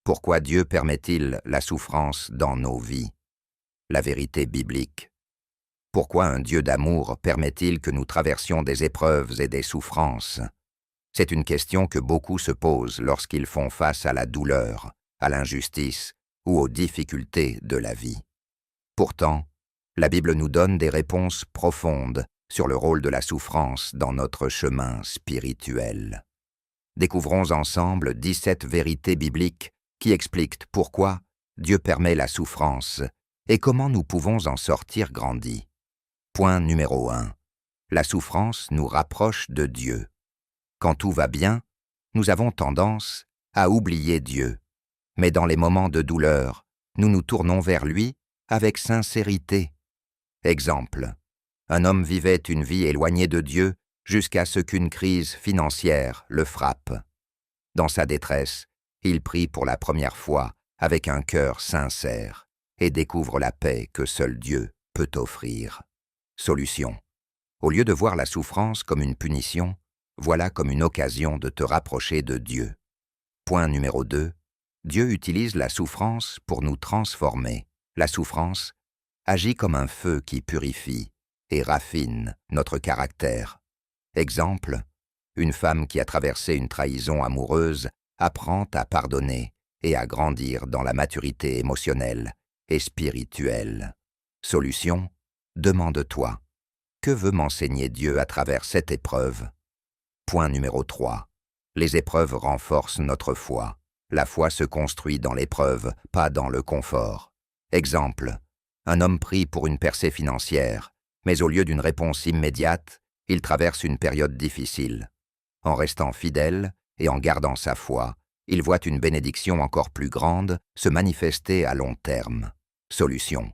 Pourquoi Dieu permet-il la souffrance dans nos vies? La vérité biblique. Pourquoi un Dieu d'amour permet-il que nous traversions des épreuves et des souffrances? C'est une question que beaucoup se posent lorsqu'ils font face à la douleur, à l'injustice ou aux difficultés de la vie. Pourtant, la Bible nous donne des réponses profondes sur le rôle de la souffrance dans notre chemin spirituel. Découvrons ensemble 17 vérités bibliques qui expliquent pourquoi Dieu permet la souffrance et comment nous pouvons en sortir grandis. Point numéro 1. La souffrance nous rapproche de Dieu. Quand tout va bien, nous avons tendance à oublier Dieu. Mais dans les moments de douleur, nous nous tournons vers lui avec sincérité. Exemple. Un homme vivait une vie éloignée de Dieu jusqu'à ce qu'une crise financière le frappe. Dans sa détresse, il prie pour la première fois avec un cœur sincère et découvre la paix que seul Dieu peut offrir. Solution. Au lieu de voir la souffrance comme une punition, voilà comme une occasion de te rapprocher de Dieu. Point numéro 2. Dieu utilise la souffrance pour nous transformer. La souffrance agit comme un feu qui purifie et raffine notre caractère. Exemple, une femme qui a traversé une trahison amoureuse apprend à pardonner et à grandir dans la maturité émotionnelle et spirituelle. Solution, demande-toi, que veut m'enseigner Dieu à travers cette épreuve? Point numéro 3. Les épreuves renforcent notre foi. La foi se construit dans l'épreuve, pas dans le confort. Exemple, un homme prie pour une percée financière, mais au lieu d'une réponse immédiate, il traverse une période difficile. En restant fidèle et en gardant sa foi, il voit une bénédiction encore plus grande se manifester à long terme. Solution.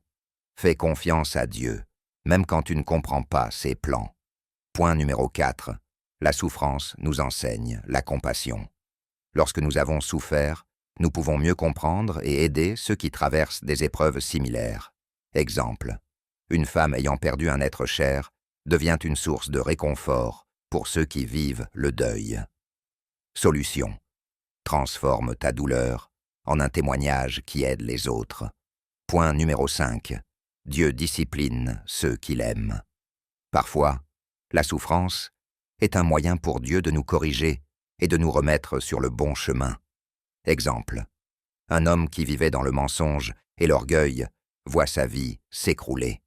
Fais confiance à Dieu, même quand tu ne comprends pas ses plans. Point numéro 4. La souffrance nous enseigne la compassion. Lorsque nous avons souffert, nous pouvons mieux comprendre et aider ceux qui traversent des épreuves similaires. Exemple. Une femme ayant perdu un être cher devient une source de réconfort pour ceux qui vivent le deuil. Solution. Transforme ta douleur en un témoignage qui aide les autres. Point numéro 5. Dieu discipline ceux qu'il aime. Parfois, la souffrance est un moyen pour Dieu de nous corriger et de nous remettre sur le bon chemin. Exemple. Un homme qui vivait dans le mensonge et l'orgueil voit sa vie s'écrouler.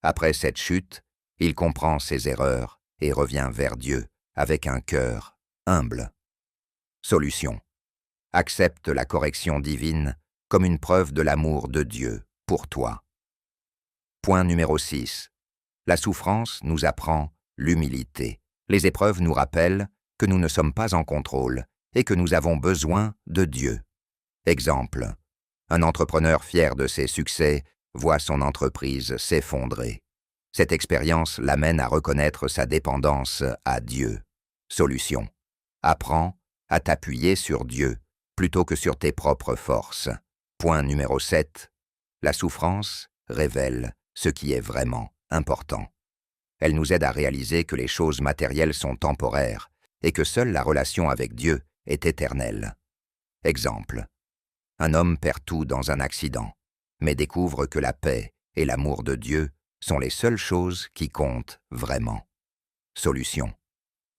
Après cette chute, il comprend ses erreurs et revient vers Dieu avec un cœur humble. Solution. Accepte la correction divine comme une preuve de l'amour de Dieu pour toi. Point numéro 6. La souffrance nous apprend l'humilité. Les épreuves nous rappellent que nous ne sommes pas en contrôle et que nous avons besoin de Dieu. Exemple. Un entrepreneur fier de ses succès voit son entreprise s'effondrer. Cette expérience l'amène à reconnaître sa dépendance à Dieu. Solution. Apprends à t'appuyer sur Dieu plutôt que sur tes propres forces. Point numéro 7. La souffrance révèle ce qui est vraiment important. Elle nous aide à réaliser que les choses matérielles sont temporaires et que seule la relation avec Dieu est éternelle. Exemple. Un homme perd tout dans un accident, mais découvre que la paix et l'amour de Dieu sont les seules choses qui comptent vraiment. Solution.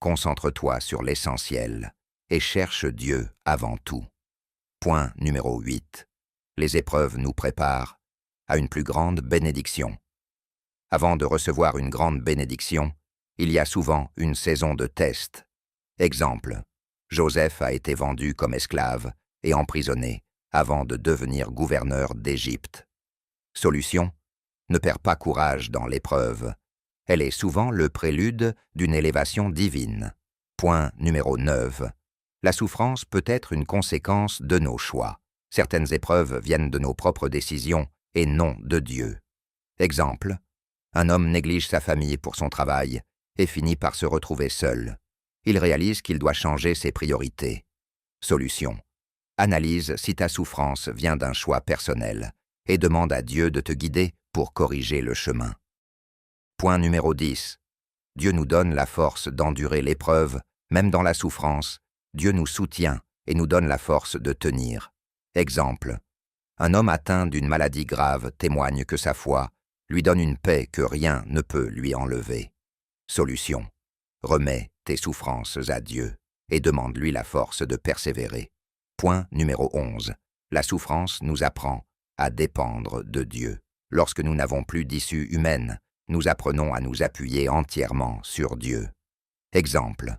Concentre-toi sur l'essentiel et cherche Dieu avant tout. Point numéro 8. Les épreuves nous préparent à une plus grande bénédiction. Avant de recevoir une grande bénédiction, il y a souvent une saison de test. Exemple. Joseph a été vendu comme esclave et emprisonné avant de devenir gouverneur d'Égypte. Solution. Ne perds pas courage dans l'épreuve. Elle est souvent le prélude d'une élévation divine. Point numéro 9. La souffrance peut être une conséquence de nos choix. Certaines épreuves viennent de nos propres décisions et non de Dieu. Exemple. Un homme néglige sa famille pour son travail et finit par se retrouver seul. Il réalise qu'il doit changer ses priorités. Solution. Analyse si ta souffrance vient d'un choix personnel et demande à Dieu de te guider pour corriger le chemin. Point numéro 10. Dieu nous donne la force d'endurer l'épreuve, même dans la souffrance. Dieu nous soutient et nous donne la force de tenir. Exemple. Un homme atteint d'une maladie grave témoigne que sa foi lui donne une paix que rien ne peut lui enlever. Solution. Remets tes souffrances à Dieu et demande-lui la force de persévérer. Point numéro 11. La souffrance nous apprend à dépendre de Dieu. Lorsque nous n'avons plus d'issue humaine, nous apprenons à nous appuyer entièrement sur Dieu. Exemple.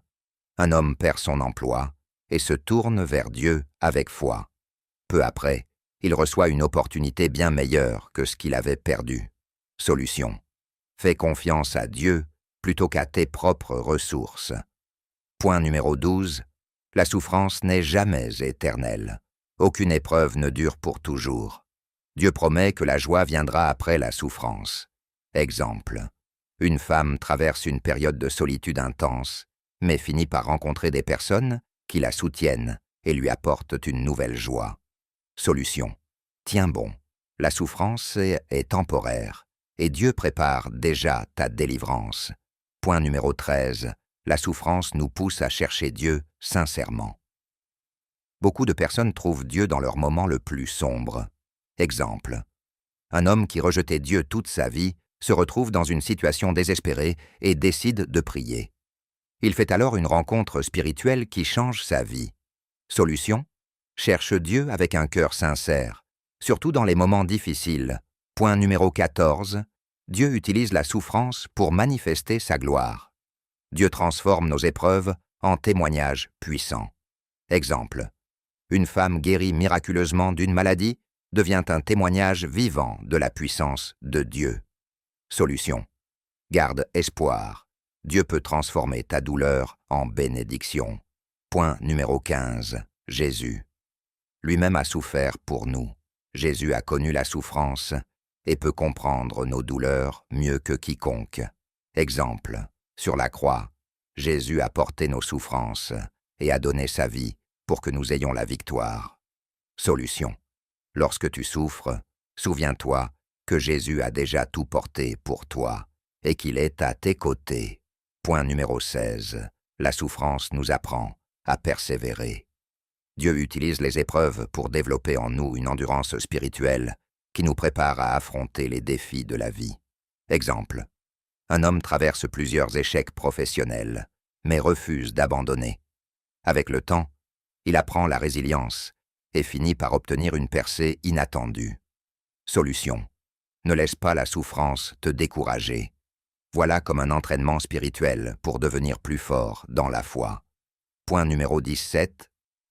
Un homme perd son emploi et se tourne vers Dieu avec foi. Peu après, il reçoit une opportunité bien meilleure que ce qu'il avait perdu. Solution. Fais confiance à Dieu plutôt qu'à tes propres ressources. Point numéro 12. La souffrance n'est jamais éternelle. Aucune épreuve ne dure pour toujours. Dieu promet que la joie viendra après la souffrance. Exemple. Une femme traverse une période de solitude intense, mais finit par rencontrer des personnes qui la soutiennent et lui apportent une nouvelle joie. Solution. Tiens bon, la souffrance est temporaire et Dieu prépare déjà ta délivrance. Point numéro 13. La souffrance nous pousse à chercher Dieu sincèrement. Beaucoup de personnes trouvent Dieu dans leur moment le plus sombre. Exemple. Un homme qui rejetait Dieu toute sa vie se retrouve dans une situation désespérée et décide de prier. Il fait alors une rencontre spirituelle qui change sa vie. Solution. Cherche Dieu avec un cœur sincère, surtout dans les moments difficiles. Point numéro 14. Dieu utilise la souffrance pour manifester sa gloire. Dieu transforme nos épreuves en témoignages puissants. Exemple. Une femme guérie miraculeusement d'une maladie devient un témoignage vivant de la puissance de Dieu. Solution. Garde espoir. Dieu peut transformer ta douleur en bénédiction. Point numéro 15. Jésus. Lui-même a souffert pour nous. Jésus a connu la souffrance et peut comprendre nos douleurs mieux que quiconque. Exemple. Sur la croix, Jésus a porté nos souffrances et a donné sa vie pour que nous ayons la victoire. Solution. Lorsque tu souffres, souviens-toi que Jésus a déjà tout porté pour toi et qu'il est à tes côtés. Point numéro 16. La souffrance nous apprend à persévérer. Dieu utilise les épreuves pour développer en nous une endurance spirituelle qui nous prépare à affronter les défis de la vie. Exemple. Un homme traverse plusieurs échecs professionnels, mais refuse d'abandonner. Avec le temps, il apprend la résilience et finit par obtenir une percée inattendue. Solution. Ne laisse pas la souffrance te décourager. Voilà comme un entraînement spirituel pour devenir plus fort dans la foi. Point numéro 17.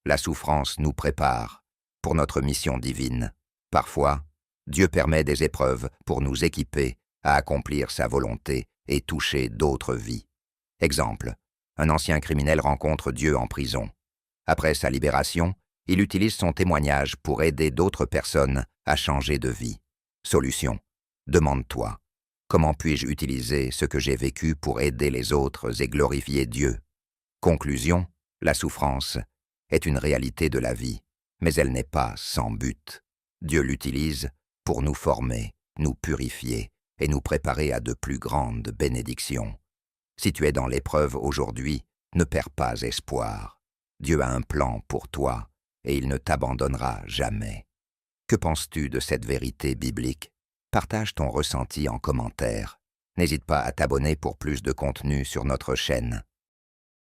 La souffrance nous prépare pour notre mission divine. Parfois, Dieu permet des épreuves pour nous équiper à accomplir sa volonté et toucher d'autres vies. Exemple. Un ancien criminel rencontre Dieu en prison. Après sa libération, il utilise son témoignage pour aider d'autres personnes à changer de vie. Solution. Demande-toi. Comment puis-je utiliser ce que j'ai vécu pour aider les autres et glorifier Dieu? Conclusion. La souffrance est une réalité de la vie, mais elle n'est pas sans but. Dieu l'utilise pour nous former, nous purifier et nous préparer à de plus grandes bénédictions. Si tu es dans l'épreuve aujourd'hui, ne perds pas espoir. Dieu a un plan pour toi et il ne t'abandonnera jamais. Que penses-tu de cette vérité biblique? Partage ton ressenti en commentaire. N'hésite pas à t'abonner pour plus de contenu sur notre chaîne.